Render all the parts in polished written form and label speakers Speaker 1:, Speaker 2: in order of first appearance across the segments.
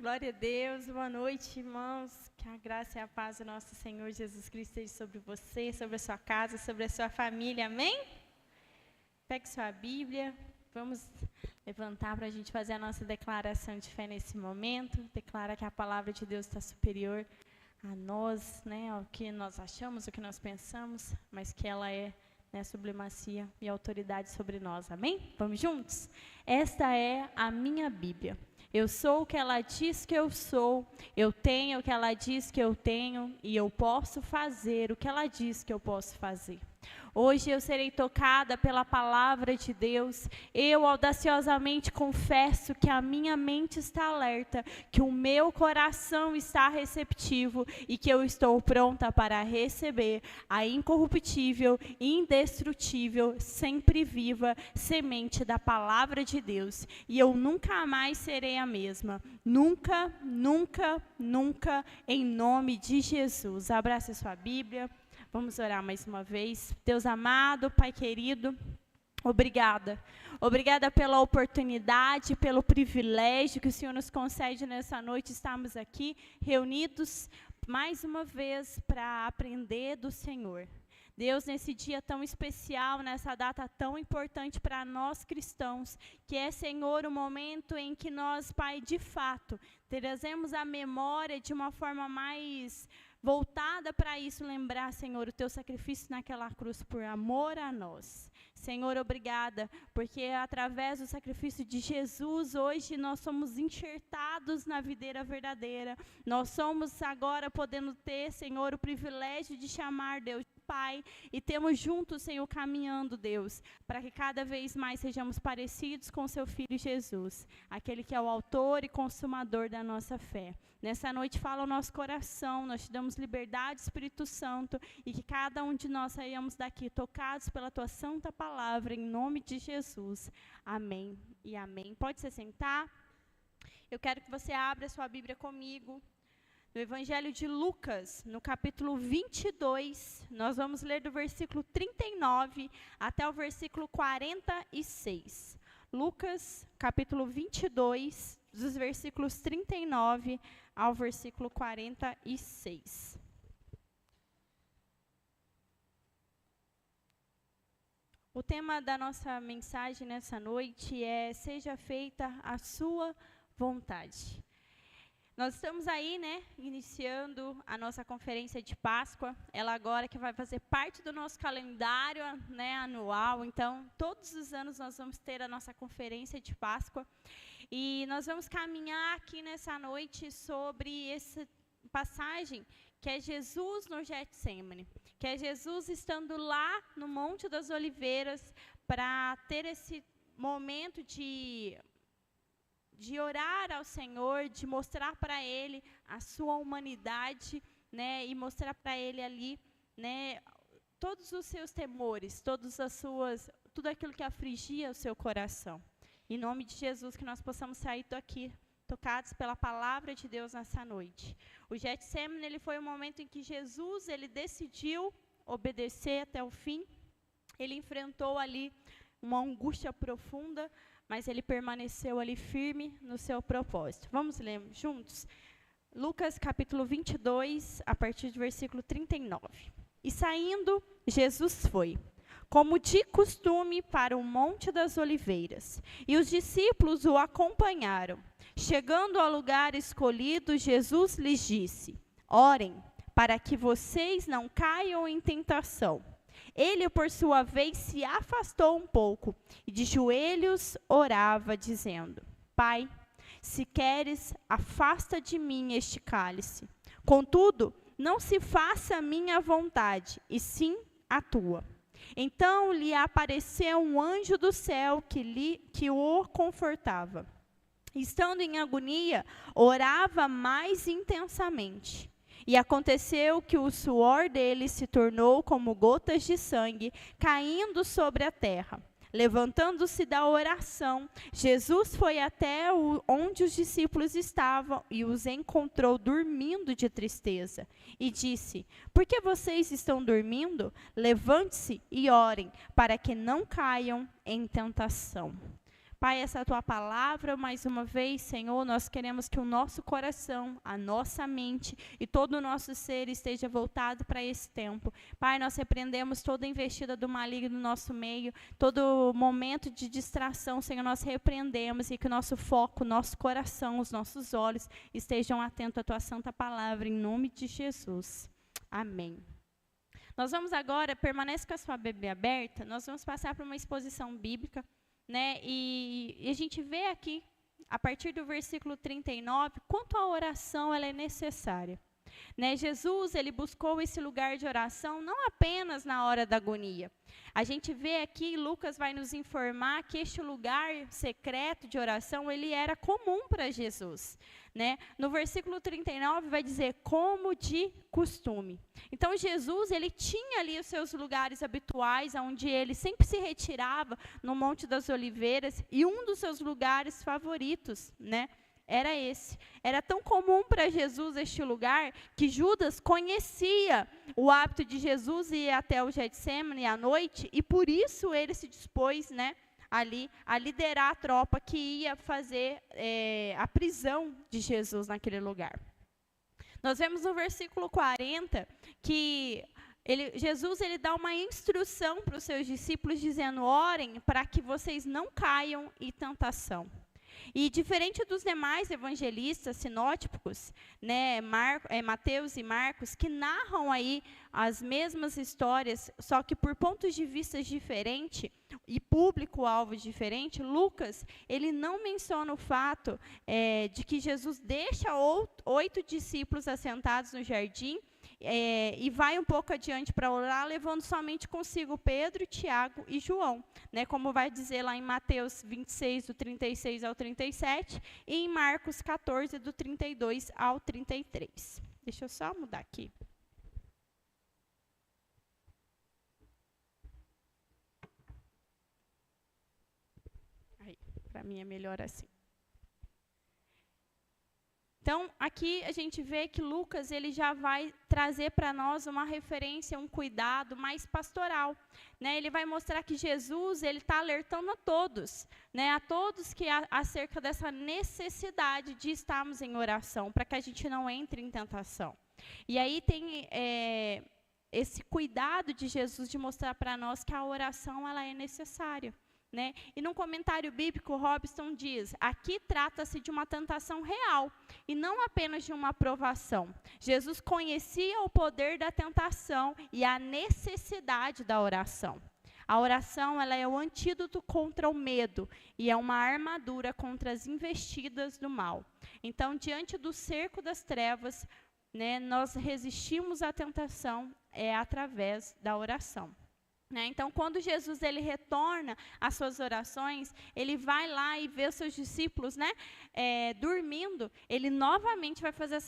Speaker 1: Glória a Deus, boa noite, irmãos. Que a graça e a paz do nosso Senhor Jesus Cristo esteja sobre você, sobre a sua casa, sobre a sua família, amém? Pegue sua Bíblia, vamos levantar para a gente fazer a nossa declaração de fé nesse momento. Declara que a palavra de Deus está superior a nós, né, ao que nós achamos, ao que nós pensamos, mas que ela é, né, sublimacia e autoridade sobre nós, amém? Vamos juntos? Esta é a minha Bíblia. Eu sou o que ela diz que eu sou, eu tenho o que ela diz que eu tenho e eu posso fazer o que ela diz que eu posso fazer. Hoje eu serei tocada pela palavra de Deus. Eu audaciosamente confesso que a minha mente está alerta, que o meu coração está receptivo e que eu estou pronta para receber a incorruptível, indestrutível, sempre viva semente da palavra de Deus. E eu nunca mais serei a mesma. Nunca, nunca, nunca, em nome de Jesus. Abrace a sua Bíblia. Vamos orar mais uma vez. Deus amado, Pai querido, obrigada. Obrigada pela oportunidade, pelo privilégio que o Senhor nos concede nessa noite. Estamos aqui reunidos mais uma vez para aprender do Senhor. Deus, nesse dia tão especial, nessa data tão importante para nós cristãos, que é, Senhor, o momento em que nós, Pai, de fato, trazemos a memória de uma forma mais voltada para isso, lembrar, Senhor, o teu sacrifício naquela cruz por amor a nós. Senhor, obrigada, porque através do sacrifício de Jesus, hoje nós somos enxertados na videira verdadeira. Nós somos agora podendo ter, Senhor, o privilégio de chamar Deus Pai, e temos juntos, Senhor, caminhando, Deus, para que cada vez mais sejamos parecidos com seu Filho Jesus, aquele que é o autor e consumador da nossa fé. Nessa noite fala o nosso coração, nós te damos liberdade, Espírito Santo, e que cada um de nós saiamos daqui tocados pela tua santa palavra, em nome de Jesus. Amém e amém. Pode se sentar. Eu quero que você abra sua Bíblia comigo. No Evangelho de Lucas, no capítulo 22, nós vamos ler do versículo 39 até o versículo 46. Lucas, capítulo 22, dos versículos 39 ao versículo 46. O tema da nossa mensagem nessa noite é: seja feita a sua vontade. Nós estamos aí, né, iniciando a nossa conferência de Páscoa, ela agora que vai fazer parte do nosso calendário, né, anual. Então, todos os anos nós vamos ter a nossa conferência de Páscoa, e nós vamos caminhar aqui nessa noite sobre essa passagem, que é Jesus no Getsemane, que é Jesus estando lá no Monte das Oliveiras, para ter esse momento de orar ao Senhor, de mostrar para Ele a sua humanidade, né, e mostrar para Ele ali, né, todos os seus temores, tudo aquilo que afligia o seu coração. Em nome de Jesus, que nós possamos sair daqui tocados pela palavra de Deus nessa noite. O Getsemane, ele foi o momento em que Jesus, ele decidiu obedecer até o fim. Ele enfrentou ali uma angústia profunda, mas ele permaneceu ali firme no seu propósito. Vamos ler juntos? Lucas capítulo 22, a partir do versículo 39. E saindo, Jesus foi, como de costume, para o Monte das Oliveiras, e os discípulos o acompanharam. Chegando ao lugar escolhido, Jesus lhes disse: orem, para que vocês não caiam em tentação. Ele, por sua vez, se afastou um pouco e de joelhos orava, dizendo: Pai, se queres, afasta de mim este cálice. Contudo, não se faça a minha vontade, e sim a tua. Então lhe apareceu um anjo do céu que o confortava. Estando em agonia, orava mais intensamente. E aconteceu que o suor dele se tornou como gotas de sangue caindo sobre a terra. Levantando-se da oração, Jesus foi até onde os discípulos estavam e os encontrou dormindo de tristeza. E disse: por que vocês estão dormindo? Levante-se e orem, para que não caiam em tentação. Pai, essa é a tua palavra, mais uma vez, Senhor, nós queremos que o nosso coração, a nossa mente e todo o nosso ser esteja voltado para esse tempo. Pai, nós repreendemos toda investida do maligno no nosso meio, todo momento de distração, Senhor, nós repreendemos e que o nosso foco, o nosso coração, os nossos olhos estejam atentos à tua santa palavra, em nome de Jesus. Amém. Nós vamos agora, permaneça com a sua Bíblia aberta, nós vamos passar por uma exposição bíblica, né? E a gente vê aqui, a partir do versículo 39, quanto a oração ela é necessária. Né? Jesus, ele buscou esse lugar de oração não apenas na hora da agonia. A gente vê aqui, Lucas vai nos informar que este lugar secreto de oração, ele era comum para Jesus. Né? No versículo 39 vai dizer, como de costume. Então Jesus, ele tinha ali os seus lugares habituais, onde ele sempre se retirava no Monte das Oliveiras, e um dos seus lugares favoritos, né, era esse. Era tão comum para Jesus este lugar, que Judas conhecia o hábito de Jesus ir até o Getsemane à noite, e por isso ele se dispôs, né, ali a liderar a tropa que ia fazer a prisão de Jesus naquele lugar. Nós vemos no versículo 40 que Jesus ele dá uma instrução para os seus discípulos, dizendo, orem para que vocês não caiam em tentação. E diferente dos demais evangelistas sinóticos, né, Mateus e Marcos, que narram aí as mesmas histórias, só que por pontos de vista diferentes e público-alvo diferente, Lucas, ele não menciona o fato de que Jesus deixa 8 discípulos assentados no jardim, e vai um pouco adiante para orar, levando somente consigo Pedro, Tiago e João, né, como vai dizer lá em Mateus 26, do 36 ao 37, e em Marcos 14, do 32 ao 33. Deixa eu só mudar aqui. Aí, para mim é melhor assim. Então, aqui a gente vê que Lucas ele já vai trazer para nós uma referência, um cuidado mais pastoral. Né? Ele vai mostrar que Jesus ele está alertando a todos, né? A todos que acerca dessa necessidade de estarmos em oração, para que a gente não entre em tentação. E aí tem esse cuidado de Jesus de mostrar para nós que a oração ela é necessária. Né? E num comentário bíblico, Robson diz, aqui trata-se de uma tentação real, e não apenas de uma provação. Jesus conhecia o poder da tentação e a necessidade da oração. A oração ela é o antídoto contra o medo, e é uma armadura contra as investidas do mal. Então, diante do cerco das trevas, né, nós resistimos à tentação através da oração. Né? Então, quando Jesus ele retorna às suas orações, ele vai lá e vê os seus discípulos, né, dormindo. Ele novamente vai fazer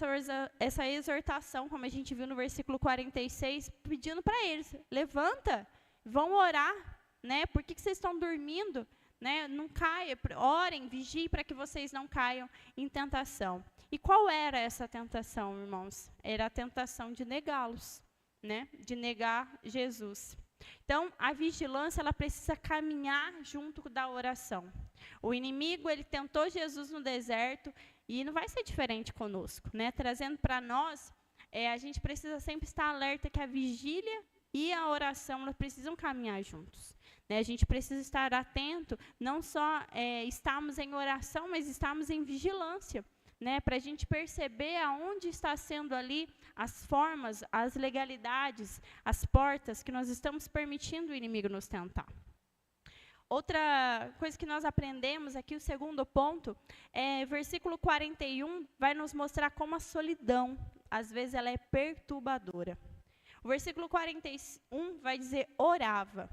Speaker 1: essa exortação, como a gente viu no versículo 46, pedindo para eles, levanta, vão orar, né? Por que vocês estão dormindo? Né? Não caia, orem, vigiem para que vocês não caiam em tentação. E qual era essa tentação, irmãos? Era a tentação de negá-los, né? De negar Jesus. Então, a vigilância, ela precisa caminhar junto da oração. O inimigo, ele tentou Jesus no deserto, e não vai ser diferente conosco, né? Trazendo para nós, a gente precisa sempre estar alerta que a vigília e a oração, elas precisam caminhar juntos. Né? A gente precisa estar atento, não só estarmos em oração, mas estarmos em vigilância. Né, para a gente perceber aonde está sendo ali as formas, as legalidades, as portas que nós estamos permitindo o inimigo nos tentar. Outra coisa que nós aprendemos aqui, o segundo ponto, versículo 41, vai nos mostrar como a solidão, às vezes, ela é perturbadora. O versículo 41 vai dizer, orava.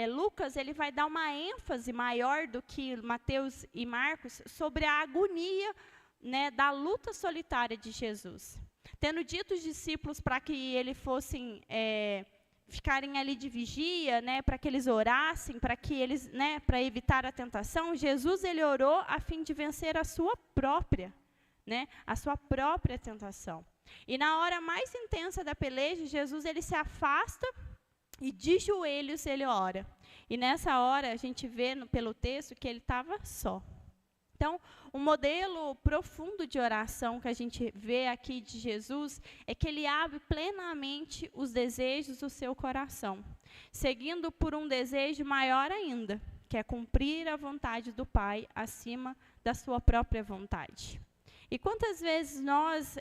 Speaker 1: Lucas ele vai dar uma ênfase maior do que Mateus e Marcos sobre a agonia, né, da luta solitária de Jesus. Tendo dito os discípulos para que eles fossem ficarem ali de vigia, né, para que eles orassem, para que eles, né, para evitar a tentação, Jesus ele orou a fim de vencer a sua própria, né, a sua própria tentação. E na hora mais intensa da peleja, Jesus ele se afasta e de joelhos ele ora. E nessa hora, a gente vê pelo texto que ele estava só. Então, um modelo profundo de oração que a gente vê aqui de Jesus é que ele abre plenamente os desejos do seu coração, seguindo por um desejo maior ainda, que é cumprir a vontade do Pai acima da sua própria vontade. E quantas vezes nós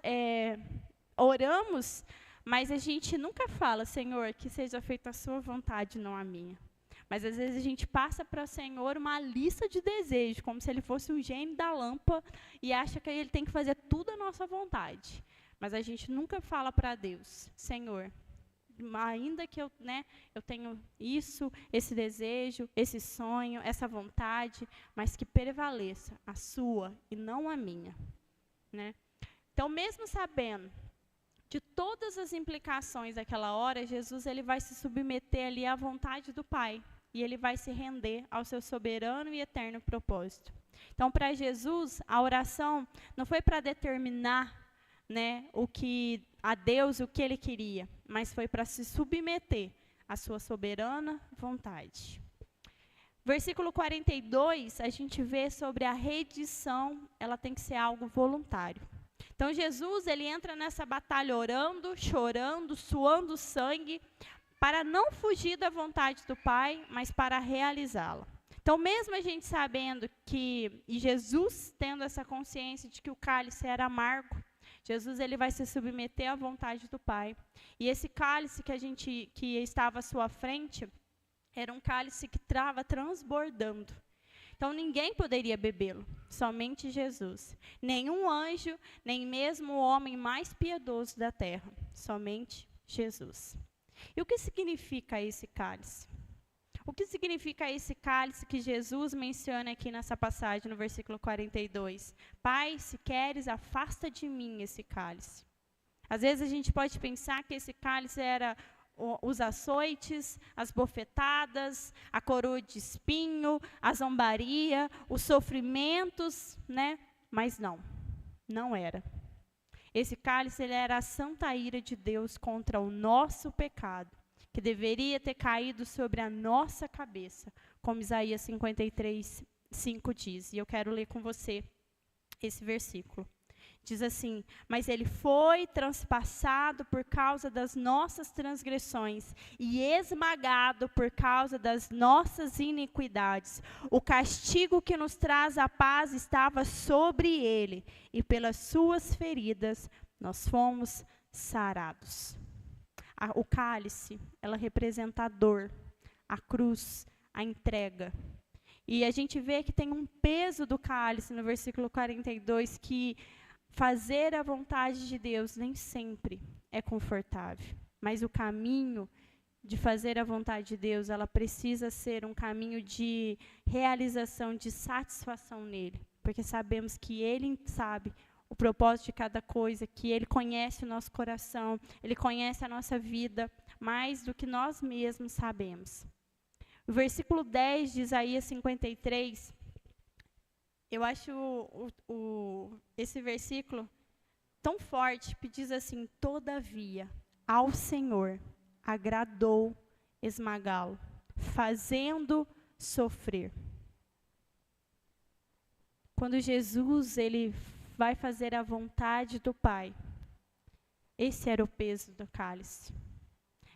Speaker 1: oramos, mas a gente nunca fala, Senhor, que seja feita a sua vontade, não a minha. Mas às vezes a gente passa para o Senhor uma lista de desejos, como se ele fosse um gênio da lâmpada e acha que ele tem que fazer tudo à nossa vontade. Mas a gente nunca fala para Deus, Senhor, ainda que eu tenho isso, esse desejo, esse sonho, essa vontade, mas que prevaleça a sua e não a minha. Né? Então, mesmo sabendo de todas as implicações daquela hora, Jesus ele vai se submeter ali à vontade do Pai. E ele vai se render ao seu soberano e eterno propósito. Então, para Jesus, a oração não foi para determinar, né, a Deus o que ele queria, mas foi para se submeter à sua soberana vontade. Versículo 42, a gente vê sobre a redição, ela tem que ser algo voluntário. Então, Jesus, ele entra nessa batalha orando, chorando, suando sangue, para não fugir da vontade do Pai, mas para realizá-la. Então, mesmo a gente sabendo e Jesus tendo essa consciência de que o cálice era amargo, Jesus ele vai se submeter à vontade do Pai. E esse cálice que estava à sua frente, era um cálice que estava transbordando. Então, ninguém poderia bebê-lo, somente Jesus. Nenhum anjo, nem mesmo o homem mais piedoso da terra, somente Jesus. E o que significa esse cálice? O que significa esse cálice que Jesus menciona aqui nessa passagem, no versículo 42? Pai, se queres, afasta de mim esse cálice. Às vezes a gente pode pensar que esse cálice era os açoites, as bofetadas, a coroa de espinho, a zombaria, os sofrimentos, né? Mas não era. Esse cálice ele era a santa ira de Deus contra o nosso pecado, que deveria ter caído sobre a nossa cabeça, como Isaías 53, 5 diz. E eu quero ler com você esse versículo. Diz assim: mas ele foi transpassado por causa das nossas transgressões e esmagado por causa das nossas iniquidades. O castigo que nos traz a paz estava sobre ele, e pelas suas feridas nós fomos sarados. O cálice, ela representa a dor, a cruz, a entrega. E a gente vê que tem um peso do cálice no versículo 42, que fazer a vontade de Deus nem sempre é confortável, mas o caminho de fazer a vontade de Deus, ela precisa ser um caminho de realização, de satisfação nele, porque sabemos que Ele sabe o propósito de cada coisa, que Ele conhece o nosso coração, Ele conhece a nossa vida mais do que nós mesmos sabemos. O versículo 10 de Isaías 53, eu acho esse versículo tão forte, que diz assim: todavia, ao Senhor agradou esmagá-lo, fazendo sofrer. Quando Jesus ele vai fazer a vontade do Pai, esse era o peso do cálice.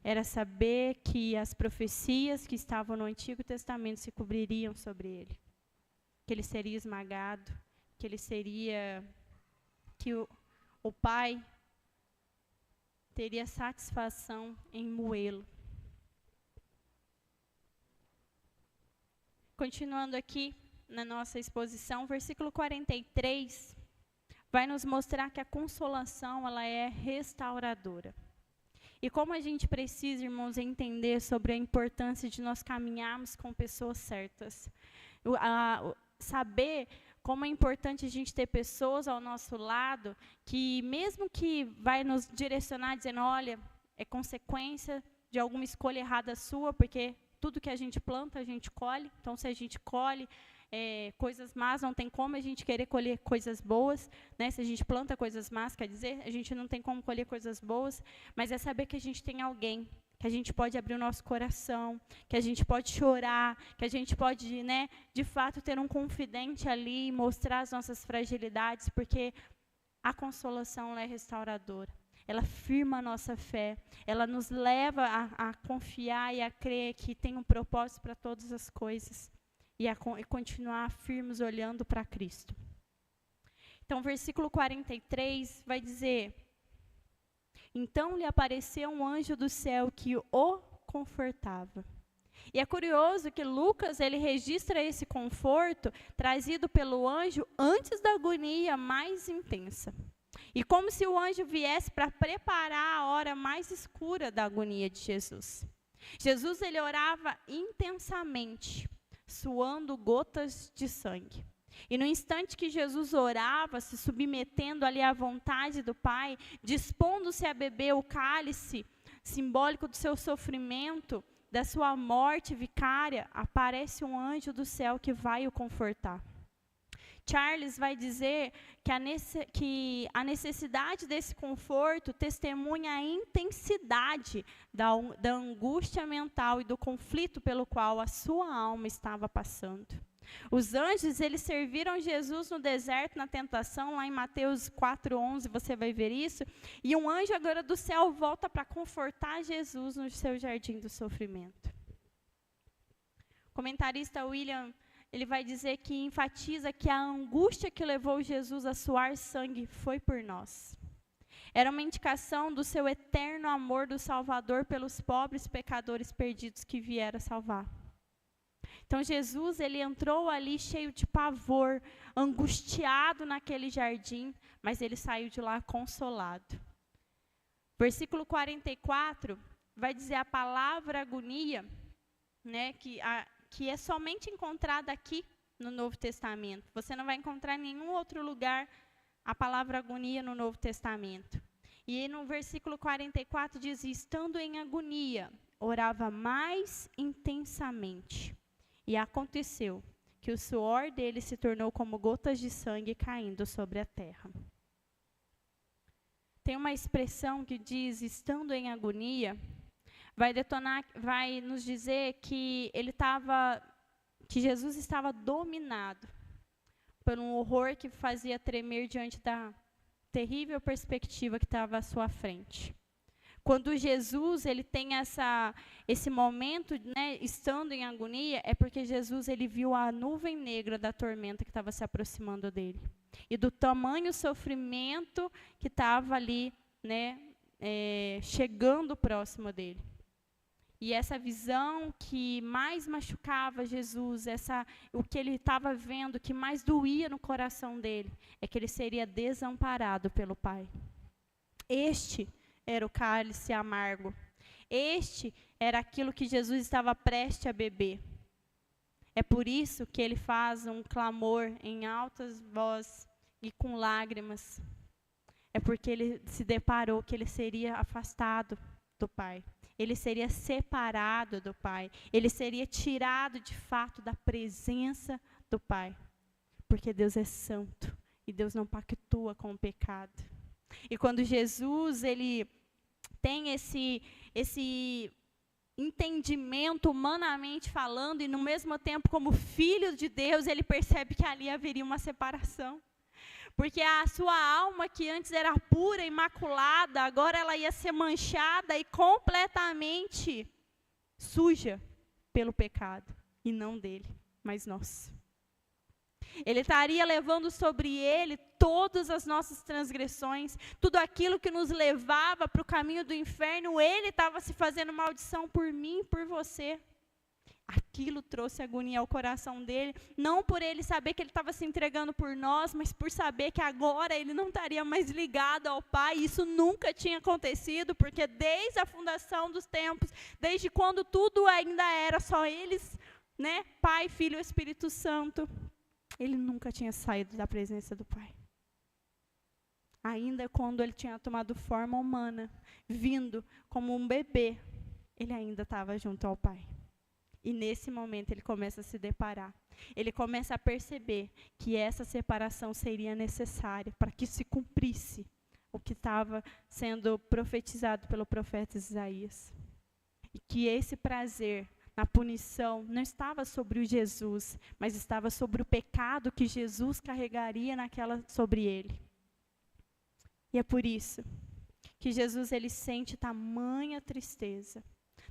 Speaker 1: Era saber que as profecias que estavam no Antigo Testamento se cobririam sobre ele. Que ele seria esmagado, que o Pai teria satisfação em moê-lo. Continuando aqui na nossa exposição, versículo 43 vai nos mostrar que a consolação ela é restauradora. E como a gente precisa, irmãos, entender sobre a importância de nós caminharmos com pessoas certas. Saber como é importante a gente ter pessoas ao nosso lado que, mesmo que vai nos direcionar dizendo, olha, é consequência de alguma escolha errada sua, porque tudo que a gente planta, a gente colhe. Então, se a gente colhe coisas más, não tem como a gente querer colher coisas boas, né? Se a gente planta coisas más, quer dizer, a gente não tem como colher coisas boas, mas é saber que a gente tem alguém que a gente pode abrir o nosso coração, que a gente pode chorar, que a gente pode, de fato, ter um confidente ali e mostrar as nossas fragilidades, porque a consolação ela é restauradora. Ela firma a nossa fé, ela nos leva a confiar e a crer que tem um propósito para todas as coisas e continuar firmes olhando para Cristo. Então, versículo 43 vai dizer: então lhe apareceu um anjo do céu que o confortava. E é curioso que Lucas, ele registra esse conforto trazido pelo anjo antes da agonia mais intensa. E como se o anjo viesse para preparar a hora mais escura da agonia de Jesus. Jesus, ele orava intensamente, suando gotas de sangue. E no instante que Jesus orava, se submetendo ali à vontade do Pai, dispondo-se a beber o cálice simbólico do seu sofrimento, da sua morte vicária, aparece um anjo do céu que vai o confortar. Charles vai dizer que a necessidade desse conforto testemunha a intensidade da angústia mental e do conflito pelo qual a sua alma estava passando. Os anjos, eles serviram Jesus no deserto, na tentação, lá em Mateus 4:11, você vai ver isso. E um anjo agora do céu volta para confortar Jesus no seu jardim do sofrimento. O comentarista William, ele vai dizer que enfatiza que a angústia que levou Jesus a suar sangue foi por nós. Era uma indicação do seu eterno amor do Salvador pelos pobres pecadores perdidos que viera salvar. Então Jesus, ele entrou ali cheio de pavor, angustiado naquele jardim, mas ele saiu de lá consolado. Versículo 44 vai dizer a palavra agonia, que é somente encontrada aqui no Novo Testamento. Você não vai encontrar em nenhum outro lugar a palavra agonia no Novo Testamento. E no versículo 44 diz: estando em agonia, orava mais intensamente. E aconteceu que o suor dele se tornou como gotas de sangue caindo sobre a terra. Tem uma expressão que diz, estando em agonia, vai nos dizer que Jesus estava dominado por um horror que fazia tremer diante da terrível perspectiva que estava à sua frente. Quando Jesus, ele tem esse momento, estando em agonia, é porque Jesus, ele viu a nuvem negra da tormenta que estava se aproximando dele. E do tamanho sofrimento que estava ali, chegando próximo dele. E essa visão que mais machucava Jesus, o que ele estava vendo, que mais doía no coração dele, é que ele seria desamparado pelo Pai. Este era o cálice amargo. Este era aquilo que Jesus estava prestes a beber. É por isso que ele faz um clamor em altas vozes e com lágrimas. É porque ele se deparou que ele seria afastado do Pai. Ele seria separado do Pai. Ele seria tirado de fato da presença do Pai. Porque Deus é santo e Deus não pactua com o pecado. E quando Jesus, ele tem esse entendimento humanamente falando, e no mesmo tempo como filho de Deus, ele percebe que ali haveria uma separação. Porque a sua alma, que antes era pura, imaculada, agora ela ia ser manchada e completamente suja pelo pecado. E não dele, mas nós. Ele estaria levando sobre ele todas as nossas transgressões, tudo aquilo que nos levava para o caminho do inferno, ele estava se fazendo maldição por mim e por você. Aquilo trouxe agonia ao coração dele, não por ele saber que ele estava se entregando por nós, mas por saber que agora ele não estaria mais ligado ao Pai. Isso nunca tinha acontecido, porque desde a fundação dos tempos, desde quando tudo ainda era só eles, Pai, Filho e Espírito Santo, ele nunca tinha saído da presença do Pai. Ainda quando ele tinha tomado forma humana, vindo como um bebê, ele ainda estava junto ao Pai. E nesse momento ele começa a se deparar. Ele começa a perceber que essa separação seria necessária para que se cumprisse o que estava sendo profetizado pelo profeta Isaías. E que esse prazer na punição não estava sobre o Jesus, mas estava sobre o pecado que Jesus carregaria sobre ele. E é por isso que Jesus ele sente tamanha tristeza,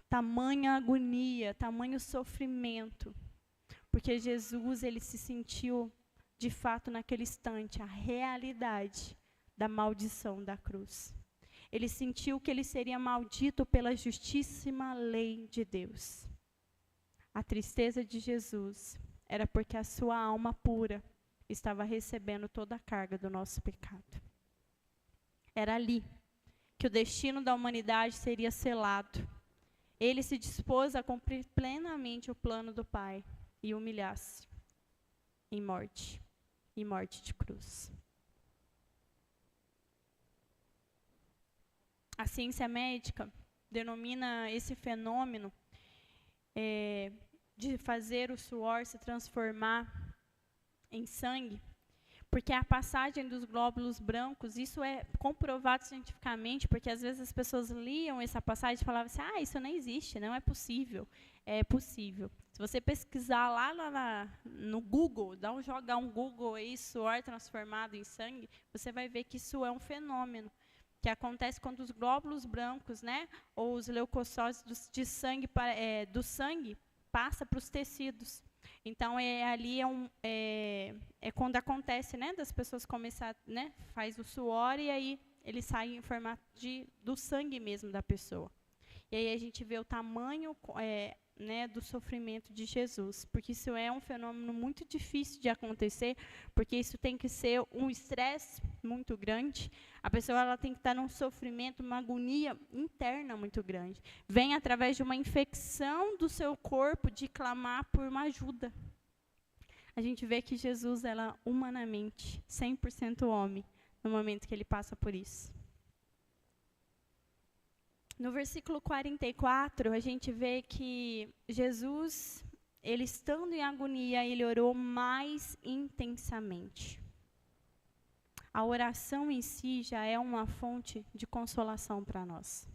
Speaker 1: tamanha agonia, tamanho sofrimento, porque Jesus ele se sentiu de fato naquele instante a realidade da maldição da cruz. Ele sentiu que ele seria maldito pela justíssima lei de Deus. A tristeza de Jesus era porque a sua alma pura estava recebendo toda a carga do nosso pecado. Era ali que o destino da humanidade seria selado. Ele se dispôs a cumprir plenamente o plano do Pai e humilhar-se em morte de cruz. A ciência médica denomina esse fenômeno de fazer o suor se transformar em sangue, porque a passagem dos glóbulos brancos, isso é comprovado cientificamente, porque às vezes as pessoas liam essa passagem e falavam assim, isso não existe, não é possível. É possível. Se você pesquisar lá no Google, jogar um Google aí, suor transformado em sangue, você vai ver que isso é um fenômeno que acontece quando os glóbulos brancos, ou os leucócitos de sangue, do sangue, passa para os tecidos. Então, ali é quando acontece, das pessoas começar, faz o suor e aí ele sai em formato do sangue mesmo da pessoa. E aí a gente vê o tamanho do sofrimento de Jesus, porque isso é um fenômeno muito difícil de acontecer, porque isso tem que ser um estresse muito grande. A pessoa ela tem que estar num sofrimento, uma agonia interna muito grande. Vem através de uma infecção do seu corpo de clamar por uma ajuda. A gente vê que Jesus, ela humanamente, 100% homem, no momento que ele passa por isso. No versículo 44, a gente vê que Jesus, ele estando em agonia, ele orou mais intensamente. A oração em si já é uma fonte de consolação para nós.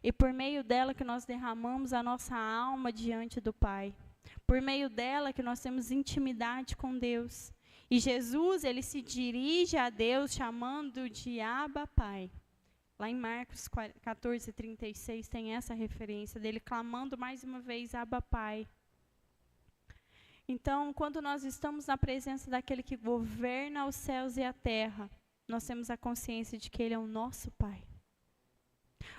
Speaker 1: E por meio dela que nós derramamos a nossa alma diante do Pai. Por meio dela que nós temos intimidade com Deus. E Jesus, ele se dirige a Deus chamando de Abba, Pai. Lá em Marcos 14:36 tem essa referência dele clamando mais uma vez, Abba, Pai. Então, quando nós estamos na presença daquele que governa os céus e a terra, nós temos a consciência de que ele é o nosso Pai.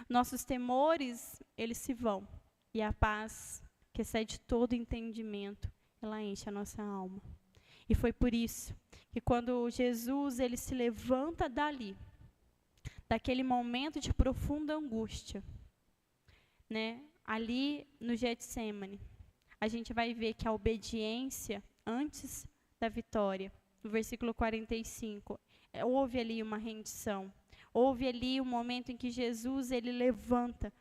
Speaker 1: Nossos temores, eles se vão. E a paz, que excede todo entendimento, ela enche a nossa alma. E foi por isso que quando Jesus ele se levanta dali, daquele momento de profunda angústia, ali no Getsêmani, a gente vai ver que a obediência antes da vitória, no versículo 45, houve ali uma rendição, houve ali um momento em que Jesus ele levanta,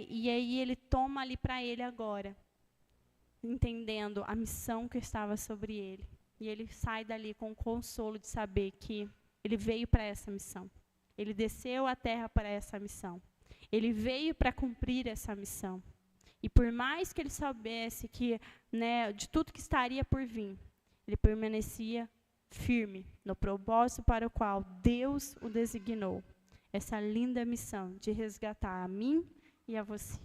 Speaker 1: e aí ele toma ali para ele agora, entendendo a missão que estava sobre ele, e ele sai dali com o consolo de saber que ele veio para essa missão. Ele desceu à terra para essa missão. Ele veio para cumprir essa missão. E por mais que ele soubesse que, de tudo que estaria por vir, ele permanecia firme no propósito para o qual Deus o designou. Essa linda missão de resgatar a mim e a você.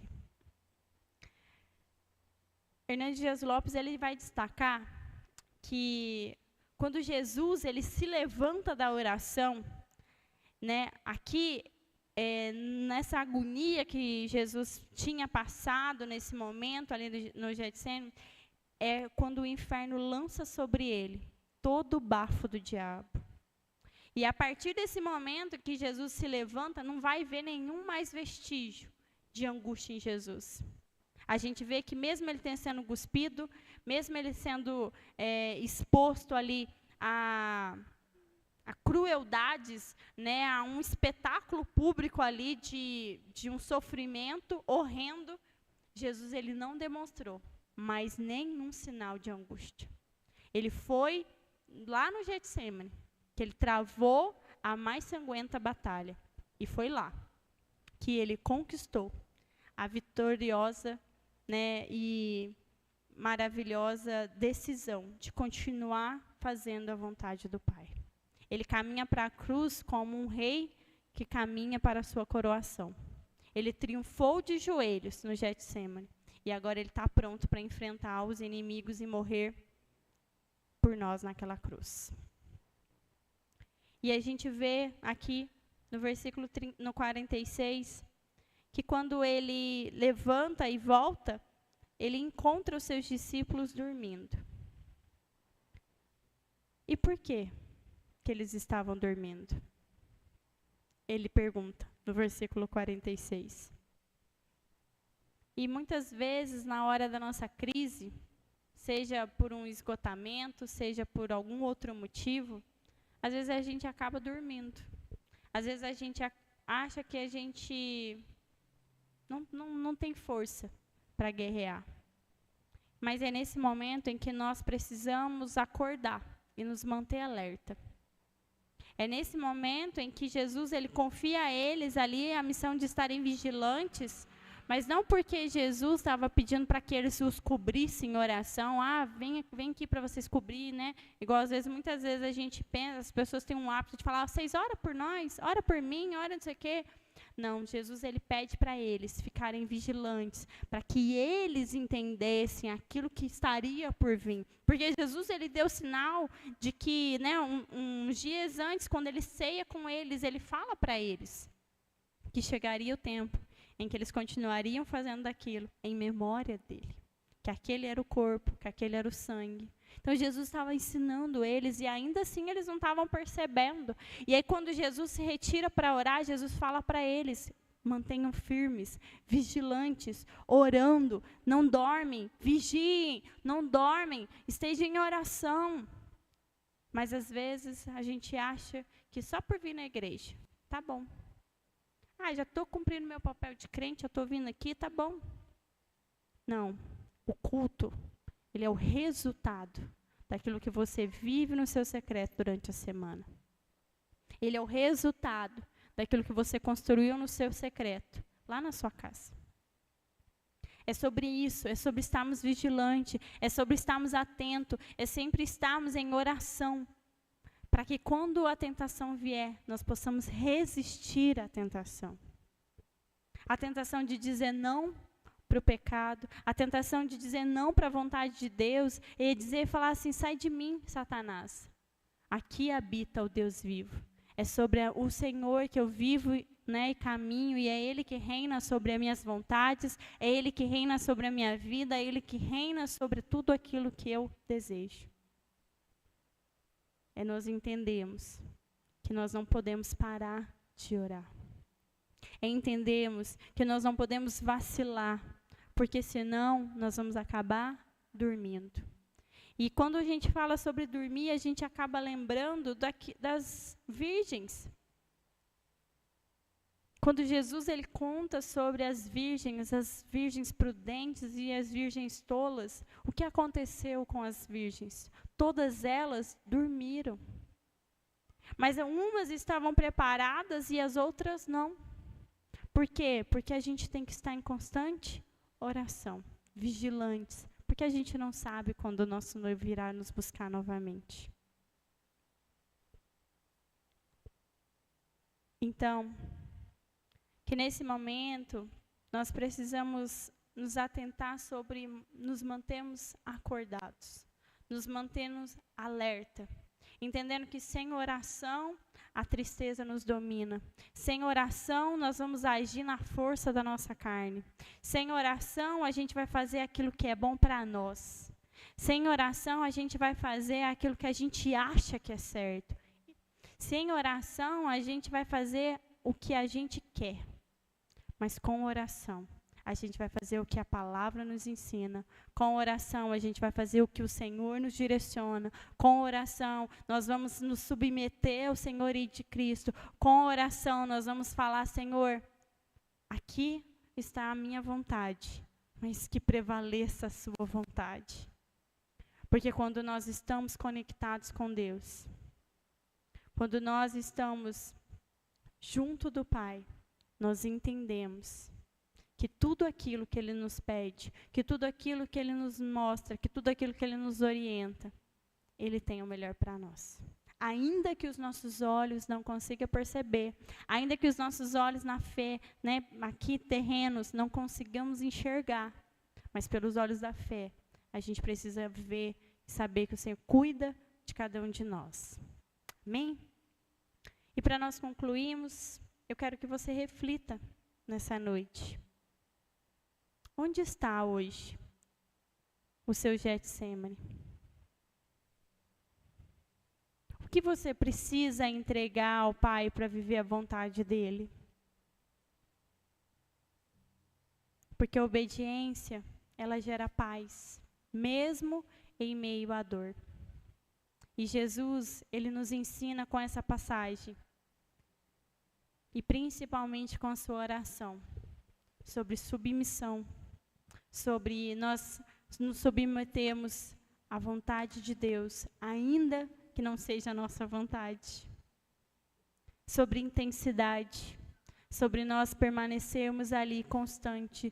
Speaker 1: Hernandes Dias Lopes ele vai destacar que quando Jesus ele se levanta da oração, aqui, nessa agonia que Jesus tinha passado nesse momento ali no Getsêmani, é quando o inferno lança sobre ele todo o bafo do diabo. E a partir desse momento que Jesus se levanta, não vai ver nenhum mais vestígio de angústia em Jesus. A gente vê que mesmo ele sendo cuspido, mesmo ele sendo exposto ali a crueldades, a um espetáculo público ali de um sofrimento horrendo, Jesus ele não demonstrou mais nenhum sinal de angústia. Ele foi lá no Getsêmani, que ele travou a mais sanguenta batalha, e foi lá que ele conquistou a vitoriosa, né, e maravilhosa decisão de continuar fazendo a vontade do Pai. Ele caminha para a cruz como um rei que caminha para a sua coroação. Ele triunfou de joelhos no Getsemane. E agora ele está pronto para enfrentar os inimigos e morrer por nós naquela cruz. E a gente vê aqui no versículo 46, que quando ele levanta e volta, ele encontra os seus discípulos dormindo. E por quê que eles estavam dormindo? Ele pergunta no versículo 46. E muitas vezes, na hora da nossa crise, seja por um esgotamento, seja por algum outro motivo, às vezes a gente acaba dormindo. Às vezes a gente acha que a gente não tem força para guerrear. Mas é nesse momento em que nós precisamos acordar e nos manter alerta. É nesse momento em que Jesus ele confia a eles ali a missão de estarem vigilantes, mas não porque Jesus estava pedindo para que eles os cobrissem em oração, vem aqui para vocês cobrir, né? Igual às vezes, muitas vezes a gente pensa, as pessoas têm um hábito de falar, vocês oram por nós, ora por mim, ora não sei o quê. Não, Jesus ele pede para eles ficarem vigilantes, para que eles entendessem aquilo que estaria por vir. Porque Jesus ele deu sinal de que, né, uns dias antes, quando ele ceia com eles, ele fala para eles que chegaria o tempo em que eles continuariam fazendo aquilo em memória dele, que aquele era o corpo, que aquele era o sangue. Então Jesus estava ensinando eles e ainda assim eles não estavam percebendo. E aí quando Jesus se retira para orar, Jesus fala para eles, mantenham firmes, vigilantes, orando, não dormem, vigiem, não dormem, estejam em oração. Mas às vezes a gente acha que só por vir na igreja, tá bom. Já estou cumprindo meu papel de crente, eu estou vindo aqui, tá bom. Não, o culto, ele é o resultado daquilo que você vive no seu secreto durante a semana. Ele é o resultado daquilo que você construiu no seu secreto, lá na sua casa. É sobre isso, é sobre estarmos vigilantes, é sobre estarmos atentos, é sempre estarmos em oração, para que quando a tentação vier, nós possamos resistir à tentação. A tentação de dizer não para o pecado, a tentação de dizer não para a vontade de Deus, e falar assim, sai de mim, Satanás. Aqui habita o Deus vivo. É sobre o Senhor que eu vivo, né, e caminho, e é Ele que reina sobre as minhas vontades, é Ele que reina sobre a minha vida, é Ele que reina sobre tudo aquilo que eu desejo. É nós entendemos que nós não podemos parar de orar. É entendermos que nós não podemos vacilar, porque senão nós vamos acabar dormindo. E quando a gente fala sobre dormir, a gente acaba lembrando das virgens. Quando Jesus ele conta sobre as virgens prudentes e as virgens tolas, o que aconteceu com as virgens? Todas elas dormiram. Mas umas estavam preparadas e as outras não. Por quê? Porque a gente tem que estar em constante oração, vigilantes, porque a gente não sabe quando o nosso noivo irá nos buscar novamente. Então, que nesse momento nós precisamos nos atentar sobre nos mantermos acordados, nos mantermos alerta, entendendo que sem oração a tristeza nos domina. Sem oração nós vamos agir na força da nossa carne. Sem oração a gente vai fazer aquilo que é bom para nós. Sem oração a gente vai fazer aquilo que a gente acha que é certo. Sem oração a gente vai fazer o que a gente quer. Mas com oração, a gente vai fazer o que a palavra nos ensina. Com oração, a gente vai fazer o que o Senhor nos direciona. Com oração, nós vamos nos submeter ao senhorio de Cristo. Com oração, nós vamos falar, Senhor, aqui está a minha vontade, mas que prevaleça a sua vontade. Porque quando nós estamos conectados com Deus, quando nós estamos junto do Pai, nós entendemos que tudo aquilo que Ele nos pede, que tudo aquilo que Ele nos mostra, que tudo aquilo que Ele nos orienta, Ele tem o melhor para nós. Ainda que os nossos olhos não consigam perceber, ainda que os nossos olhos na fé, né, aqui terrenos, não consigamos enxergar, mas pelos olhos da fé, a gente precisa ver e saber que o Senhor cuida de cada um de nós. Amém? E para nós concluirmos, eu quero que você reflita nessa noite. Onde está hoje o seu Getsemane? O que você precisa entregar ao Pai para viver a vontade dEle? Porque a obediência, ela gera paz, mesmo em meio à dor. E Jesus, Ele nos ensina com essa passagem, e principalmente com a sua oração, sobre submissão, sobre nós nos submetermos à vontade de Deus, ainda que não seja a nossa vontade. Sobre intensidade, sobre nós permanecermos ali constante,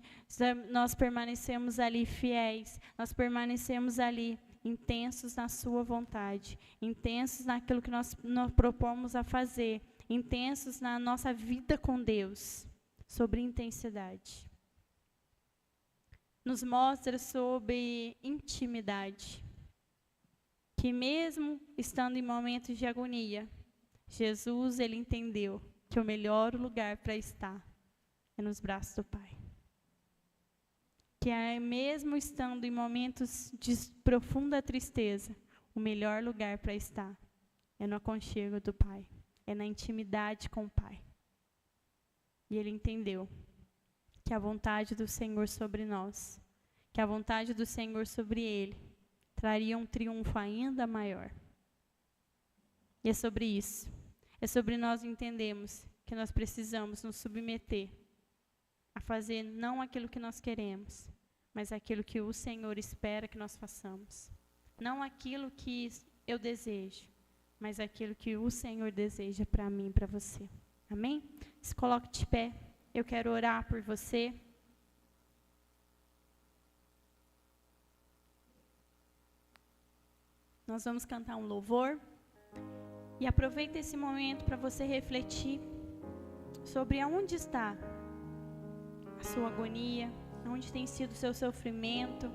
Speaker 1: nós permanecermos ali fiéis, nós permanecermos ali intensos na sua vontade, intensos naquilo que nós propomos a fazer, intensos na nossa vida com Deus, sobre intensidade. Nos mostra sobre intimidade, que mesmo estando em momentos de agonia, Jesus, Ele entendeu que o melhor lugar para estar é nos braços do Pai. Que mesmo estando em momentos de profunda tristeza, o melhor lugar para estar é no aconchego do Pai, é na intimidade com o Pai. E Ele entendeu que a vontade do Senhor sobre nós, que a vontade do Senhor sobre Ele, traria um triunfo ainda maior. E é sobre isso. É sobre nós entendermos que nós precisamos nos submeter a fazer não aquilo que nós queremos, mas aquilo que o Senhor espera que nós façamos. Não aquilo que eu desejo, mas aquilo que o Senhor deseja para mim e para você. Amém? Se coloque de pé. Eu quero orar por você. Nós vamos cantar um louvor. E aproveita esse momento para você refletir sobre aonde está a sua agonia, aonde tem sido o seu sofrimento,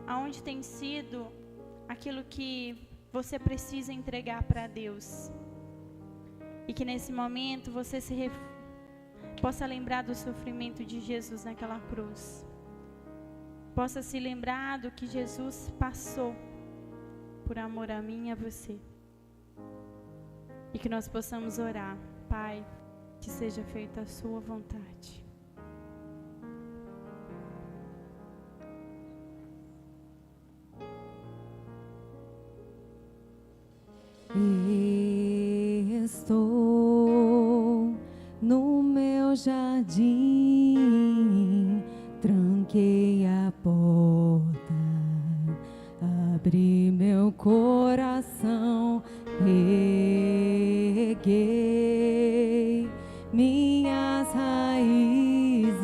Speaker 1: aonde tem sido aquilo que você precisa entregar para Deus. E que nesse momento você possa lembrar do sofrimento de Jesus naquela cruz. Possa se lembrar do que Jesus passou por amor a mim e a você. E que nós possamos orar, Pai, que seja feita a sua vontade.
Speaker 2: Estou no meu jardim, tranquei a porta, abri meu coração, reguei minhas raízes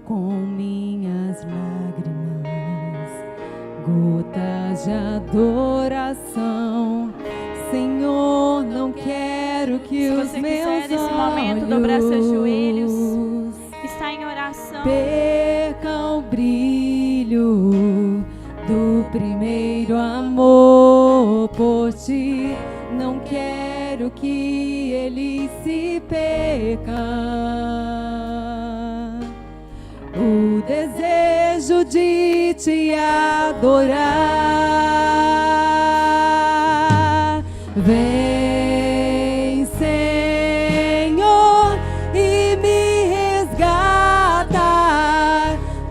Speaker 2: com minhas lágrimas, gotas de adoração. Senhor, não quero que os meus
Speaker 1: nesse momento dobrar seus joelhos, está em oração,
Speaker 2: percam o brilho do primeiro amor por ti. Não quero que ele se perca. O desejo de te adorar. Vem, Senhor, e me resgata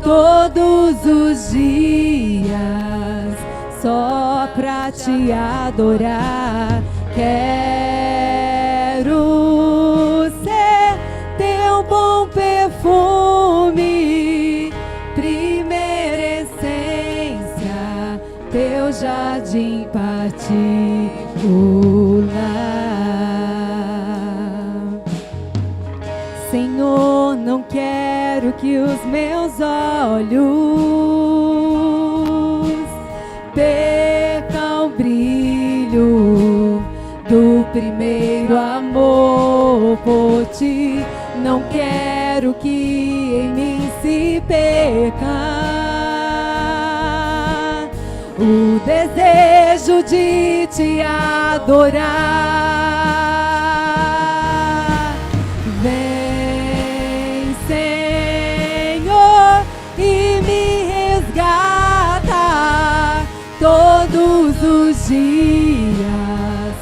Speaker 2: todos os dias, só pra te adorar. Quero ser teu bom perfume, primeira essência, teu jardim particular. Senhor, não quero que os meus olhos percam o brilho do primeiro amor por ti. Não quero que em mim se perca o desejo de te adorar. Vem, Senhor, e me resgata todos os dias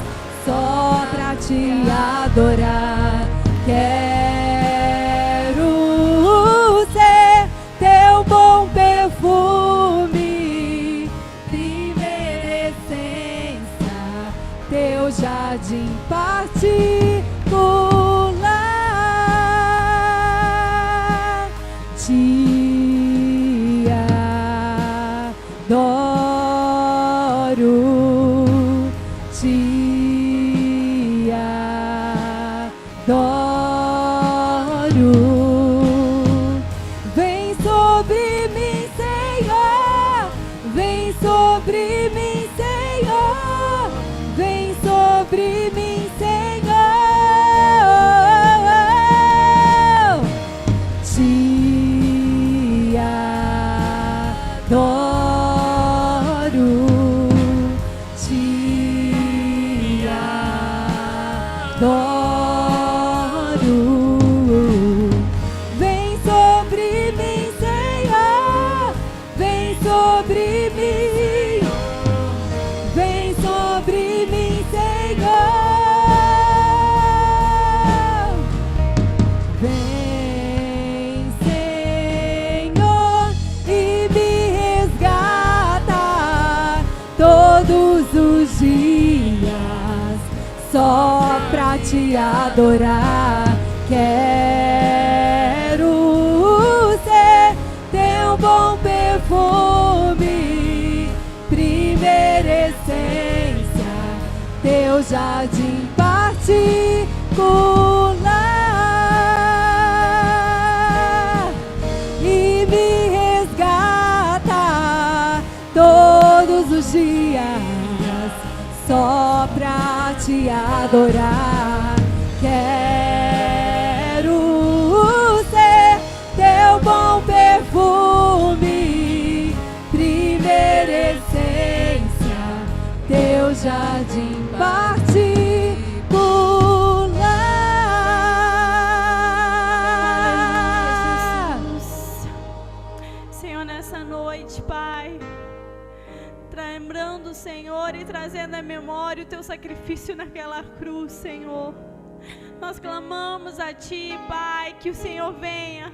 Speaker 2: só pra te adorar. Quero ser teu bom perfume, primeira essência, teu jardim particular. Te adoro, te adoro. Vem sobre mim, Senhor, vem sobre mim, Senhor, vem sobre mim, Senhor. Te adoro, te adoro. Vem sobre mim, Senhor, vem sobre mim, vem sobre mim, Senhor. Vem, Senhor, e me resgata todos os dias só pra te adorar. Quero ser teu bom perfume, primeira essência, teu jardim particular. E me resgata todos os dias só pra te adorar. Quero ser teu bom perfume, primeira essência, teu jardim particular.
Speaker 1: Jesus. Senhor, nessa noite, Pai, lembrando, Senhor, e trazendo à memória o teu sacrifício naquela cruz, Senhor. Nós clamamos a Ti, Pai, que o Senhor venha,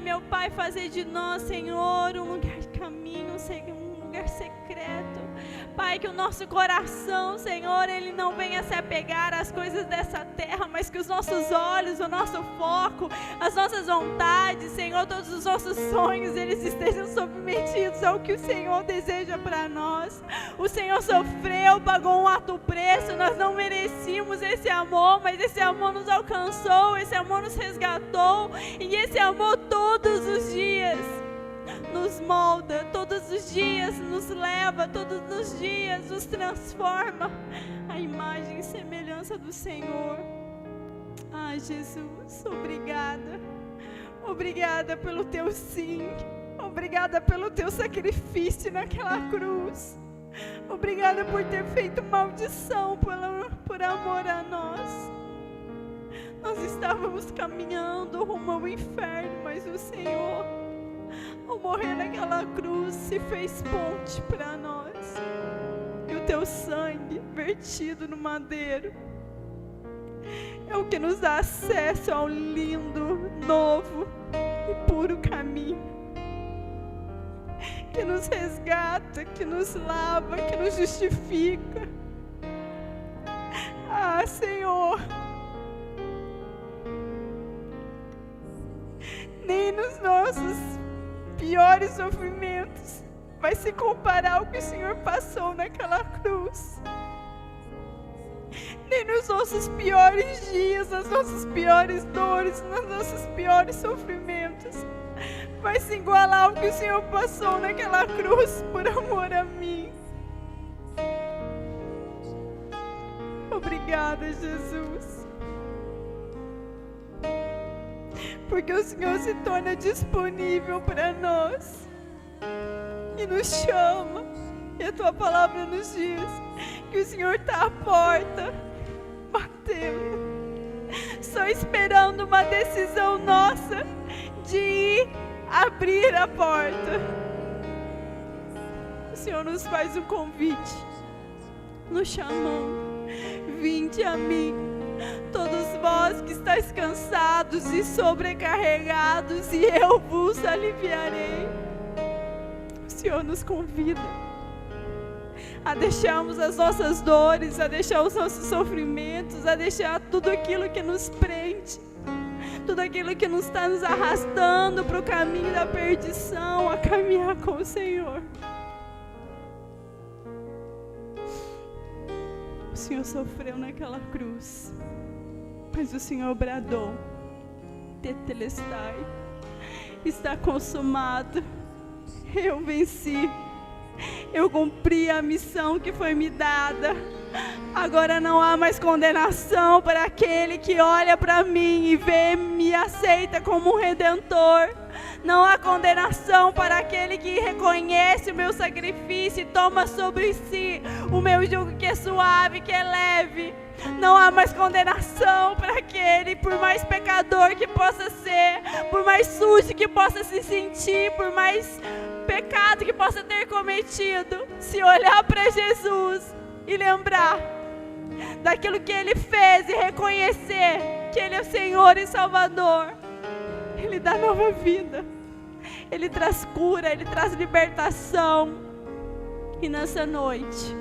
Speaker 1: meu Pai, fazer de nós, Senhor, um lugar de caminho, um lugar secreto. Pai, que o nosso coração, Senhor, ele não venha se apegar às coisas dessa terra, mas que os nossos olhos, o nosso foco, as nossas vontades, Senhor, todos os nossos sonhos, eles estejam submetidos ao que o Senhor deseja para nós. O Senhor sofreu, pagou um alto preço, nós não merecíamos esse amor, mas esse amor nos alcançou, esse amor nos resgatou, e esse amor todos os dias nos molda, todos os dias nos leva, todos os dias nos transforma a imagem e semelhança do Senhor. Ah, Jesus, obrigada. Obrigada pelo teu sim. Obrigada pelo teu sacrifício naquela cruz. Obrigada por ter feito maldição por amor a nós. Nós estávamos caminhando rumo ao inferno, mas o Senhor, ao morrer naquela cruz, se fez ponte para nós. E o teu sangue vertido no madeiro é o que nos dá acesso ao lindo, novo e puro caminho, que nos resgata, que nos lava, que nos justifica. Ah, Senhor, nem nos nossos piores sofrimentos vai se comparar ao que o Senhor passou naquela cruz. nem nos nossos piores dias, nas nossas piores dores, nos nossos piores sofrimentos, vai se igualar ao que o Senhor passou naquela cruz por amor a mim. Obrigada, Jesus, porque o Senhor se torna disponível para nós e nos chama, e a Tua palavra nos diz que o Senhor está à porta, batendo, só esperando uma decisão nossa de ir abrir a porta. O Senhor nos faz um convite, nos chamando: vinde a mim, todos vós que estáis cansados e sobrecarregados, e eu vos aliviarei. O Senhor nos convida a deixarmos as nossas dores, a deixar os nossos sofrimentos, a deixar tudo aquilo que nos prende, tudo aquilo que nos está nos arrastando para o caminho da perdição, a caminhar com o Senhor. O Senhor sofreu naquela cruz, mas o Senhor bradou: Tetelestai, está consumado. Eu venci, eu cumpri a missão que foi me dada. Agora não há mais condenação para aquele que olha para mim e vê, me aceita como um redentor. Não há condenação para aquele que reconhece o meu sacrifício e toma sobre si o meu jugo, que é suave, que é leve. Não há mais condenação para aquele, por mais pecador que possa ser, por mais sujo que possa se sentir, por mais pecado que possa ter cometido, se olhar para Jesus e lembrar daquilo que Ele fez e reconhecer que Ele é o Senhor e Salvador, Ele dá nova vida, Ele traz cura, Ele traz libertação. E nessa noite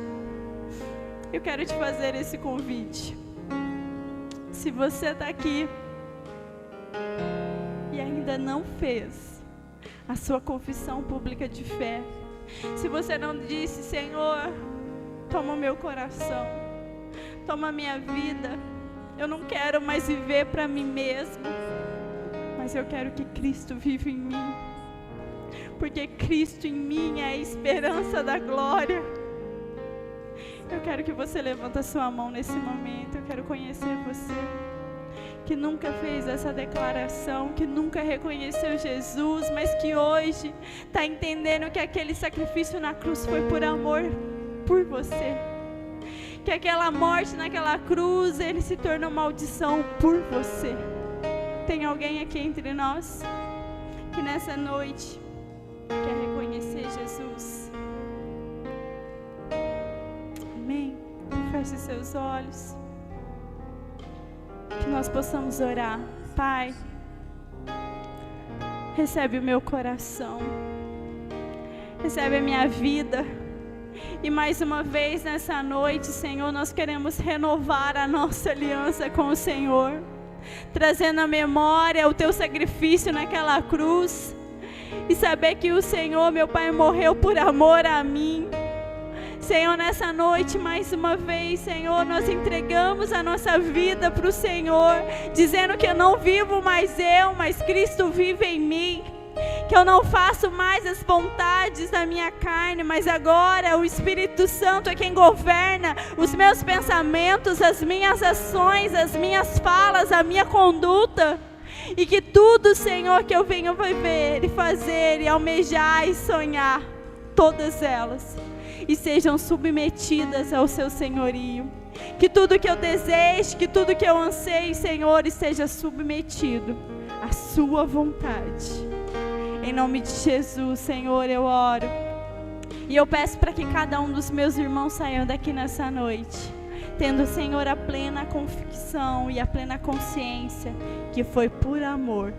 Speaker 1: eu quero te fazer esse convite. Se você está aqui e ainda não fez a sua confissão pública de fé, se você não disse: Senhor, toma o meu coração, toma a minha vida, eu não quero mais viver para mim mesmo, mas eu quero que Cristo viva em mim, porque Cristo em mim é a esperança da glória. Eu quero que você levante a sua mão nesse momento. Eu quero conhecer você, que nunca fez essa declaração, que nunca reconheceu Jesus, mas que hoje está entendendo que aquele sacrifício na cruz foi por amor por você, que aquela morte naquela cruz, Ele se tornou maldição por você. Tem alguém aqui entre nós que nessa noite quer reconhecer Jesus? Amém? Feche seus olhos, que nós possamos orar. Pai, recebe o meu coração, recebe a minha vida. E mais uma vez nessa noite, Senhor, nós queremos renovar a nossa aliança com o Senhor, trazendo à memória o Teu sacrifício naquela cruz, e saber que o Senhor, meu Pai, morreu por amor a mim. Senhor, nessa noite, mais uma vez, Senhor, nós entregamos a nossa vida para o Senhor, dizendo que eu não vivo mais eu, mas Cristo vive em mim. Que eu não faço mais as vontades da minha carne, mas agora o Espírito Santo é quem governa os meus pensamentos, as minhas ações, as minhas falas, a minha conduta. E que tudo, Senhor, que eu venho viver e fazer e almejar e sonhar, todas elas, e sejam submetidas ao Seu senhorio. Que tudo que eu deseje, que tudo que eu anseie, Senhor, esteja submetido à Sua vontade. Em nome de Jesus, Senhor, eu oro. E eu peço para que cada um dos meus irmãos saiam daqui nessa noite, tendo, Senhor, a plena convicção e a plena consciência que foi por amor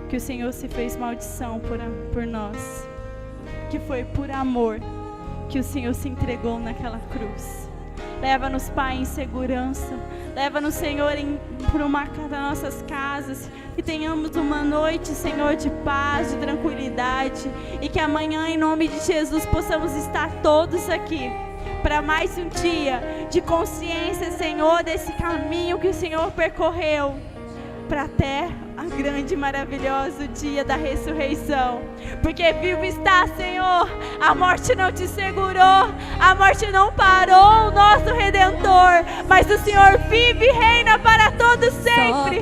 Speaker 1: que o Senhor se fez maldição por nós. Que foi por amor que o Senhor se entregou naquela cruz. Leva-nos, Pai, em segurança. Leva-nos, Senhor, por uma das nossas casas. Que tenhamos uma noite, Senhor, de paz, de tranquilidade. E que amanhã, em nome de Jesus, possamos estar todos aqui para mais um dia de consciência, Senhor, desse caminho que o Senhor percorreu, para até o grande e maravilhoso dia da ressurreição. Porque vivo está, Senhor, a morte não te segurou, a morte não parou o nosso Redentor, mas o Senhor vive e reina para todo sempre.